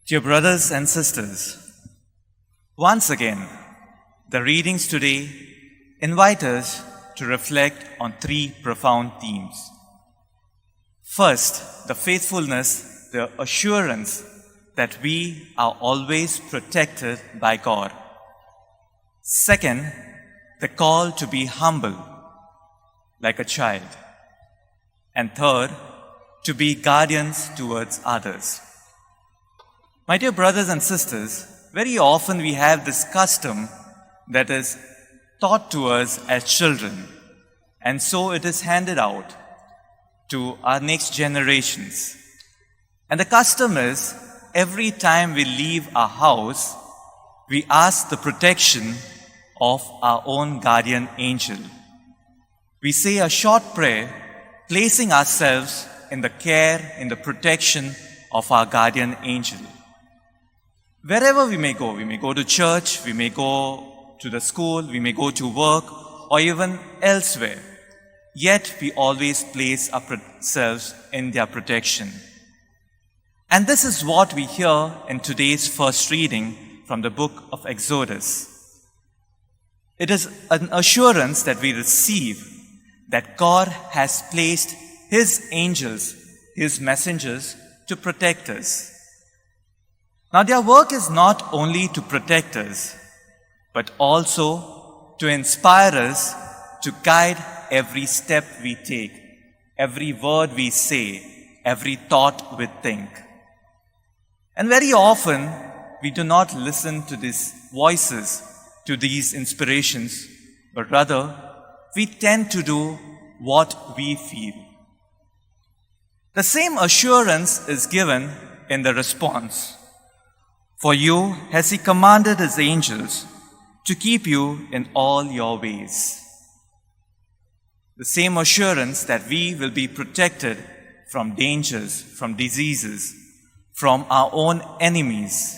Dear brothers and sisters, once again, the readings today invite us to reflect on three profound themes. First, the faithfulness, the assurance that we are always protected by God. Second, the call to be humble, like a child. And third, to be guardians towards others. My dear brothers and sisters, very often we have this custom that is taught to us as children, and so it is handed out to our next generations. And the custom is, every time we leave our house, we ask the protection of our own guardian angel. We say a short prayer, placing ourselves in the care, in the protection of our guardian angel. Wherever we may go to church, we may go to the school, we may go to work, or even elsewhere. Yet we always place ourselves in their protection. And this is what we hear in today's first reading from the book of Exodus. It is an assurance that we receive that God has placed His angels, His messengers, to protect us. Now, their work is not only to protect us, but also to inspire us to guide every step we take, every word we say, every thought we think. And very often, we do not listen to these voices, to these inspirations, but rather, we tend to do what we feel. The same assurance is given in the response. For you has He commanded His angels to keep you in all your ways. The same assurance that we will be protected from dangers, from diseases, from our own enemies.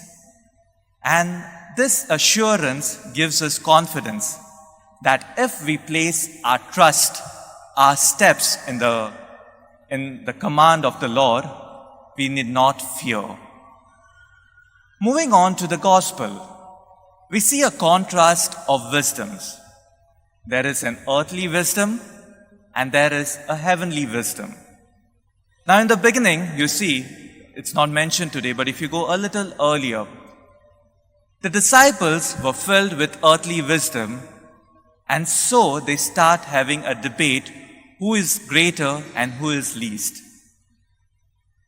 And this assurance gives us confidence that if we place our trust, our steps in the command of the Lord, we need not fear. Moving on to the gospel, we see a contrast of wisdoms. There is an earthly wisdom and there is a heavenly wisdom. Now in the beginning, you see, it's not mentioned today, but if you go a little earlier, the disciples were filled with earthly wisdom, and so they start having a debate who is greater and who is least.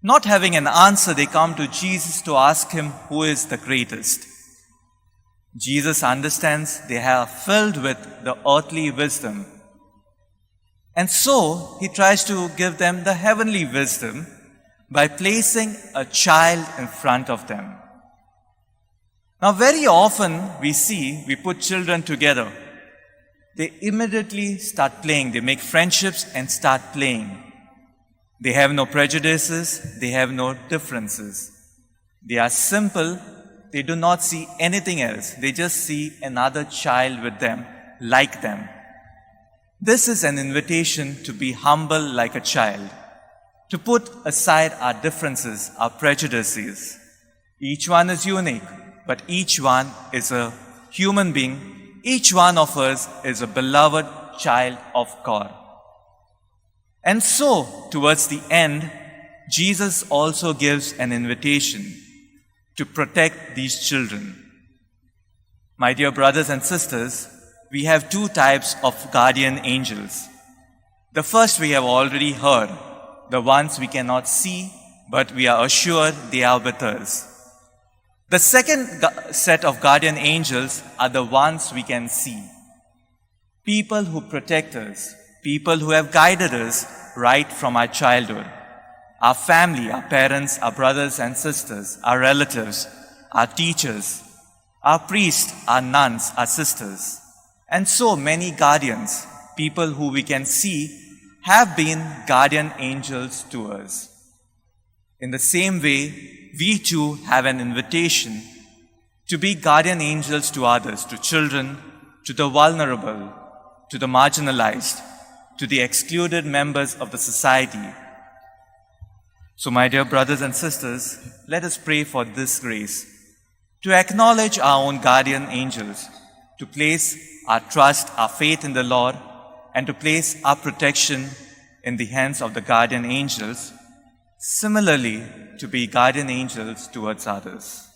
Not having an answer, they come to Jesus to ask Him who is the greatest. Jesus understands they are filled with the earthly wisdom. And so He tries to give them the heavenly wisdom by placing a child in front of them. Now very often we put children together. They immediately start playing. They make friendships and start playing. They have no prejudices. They have no differences. They are simple. They do not see anything else. They just see another child with them, like them. This is an invitation to be humble like a child, to put aside our differences, our prejudices. Each one is unique, but each one is a human being. Each one of us is a beloved child of God. And so, towards the end, Jesus also gives an invitation to protect these children. My dear brothers and sisters, we have two types of guardian angels. The first we have already heard, the ones we cannot see, but we are assured they are with us. The second set of guardian angels are the ones we can see. People who protect us, people who have guided us right from our childhood. Our family, our parents, our brothers and sisters, our relatives, our teachers, our priests, our nuns, our sisters. And so many guardians, people who we can see, have been guardian angels to us. In the same way, we too have an invitation to be guardian angels to others, to children, to the vulnerable, to the marginalized, to the excluded members of the society. So, my dear brothers and sisters, let us pray for this grace to acknowledge our own guardian angels, to place our trust, our faith in the Lord, and to place our protection in the hands of the guardian angels, similarly to be guardian angels towards others.